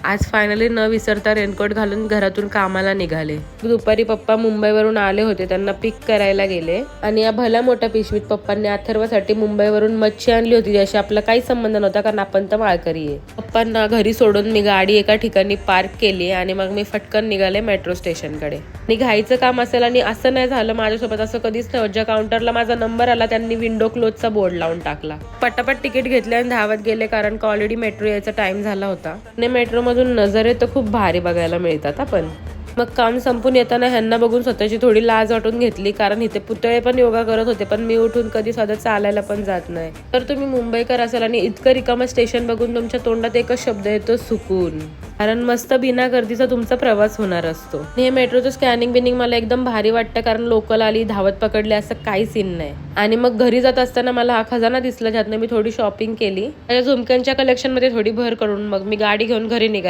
आज फायनली न विसरता रेनकोट घालून घरातून कामाला निघाले. दुपारी पप्पा मुंबईवरून आले होते, त्यांना पिक करायला गेले आणि या भल्या मोठ्या पिशवीत पप्पांनी अथर्वसाठी मुंबईवरून मच्छी आणली होती, ज्याशी आपला काही संबंध नव्हता कारण आपण तर माळकरी आहे. पप्पांना घरी सोडून मी गाडी एका ठिकाणी पार्क केली आणि मग मी फटकन निघाले मेट्रो स्टेशनकडे. आणि घाईचं काम असेल आणि असं नाही झालं माझ्यासोबत, असं कधीच नाही. ज्या काउंटरला माझा नंबर आला त्यांनी विंडो क्लोजचा बोर्ड लावून टाकला. पटापट तिकीट घेतले आणि धावत गेले कारण ऑलरेडी मेट्रो यायचा टाइम झाला होता. आणि मेट्रो मधून नजरे तर खूप भारी बघायला मिळतात. आपण मग काम संपून येताना ह्यांना बघून स्वतःची थोडी लाज वाटून घेतली कारण इथे पुतळे पण योगा करत होते, पण मी उठून कधी स्वतः चालायला पण जात नाही. तर तुम्ही मुंबईकर असाल आणि इतकं रिकामं स्टेशन बघून तुमच्या तोंडात एकच शब्द येतो, सुकून. कारण मस्त बिना गर्दीचा तुमचा प्रवास होणार असतो. हे मेट्रोचं स्कॅनिंग बिनिंग मला एकदम भारी वाटतं कारण लोकल आली, धावत पकडले असं काही सीन नाही. आणि मग घरी जात असताना मला हा खजाना दिसला, ज्यातनं मी थोडी शॉपिंग केली. माझ्या झुमक्यांच्या कलेक्शन मध्ये थोडी भर करून मग मी गाडी घेऊन घरी निघाले.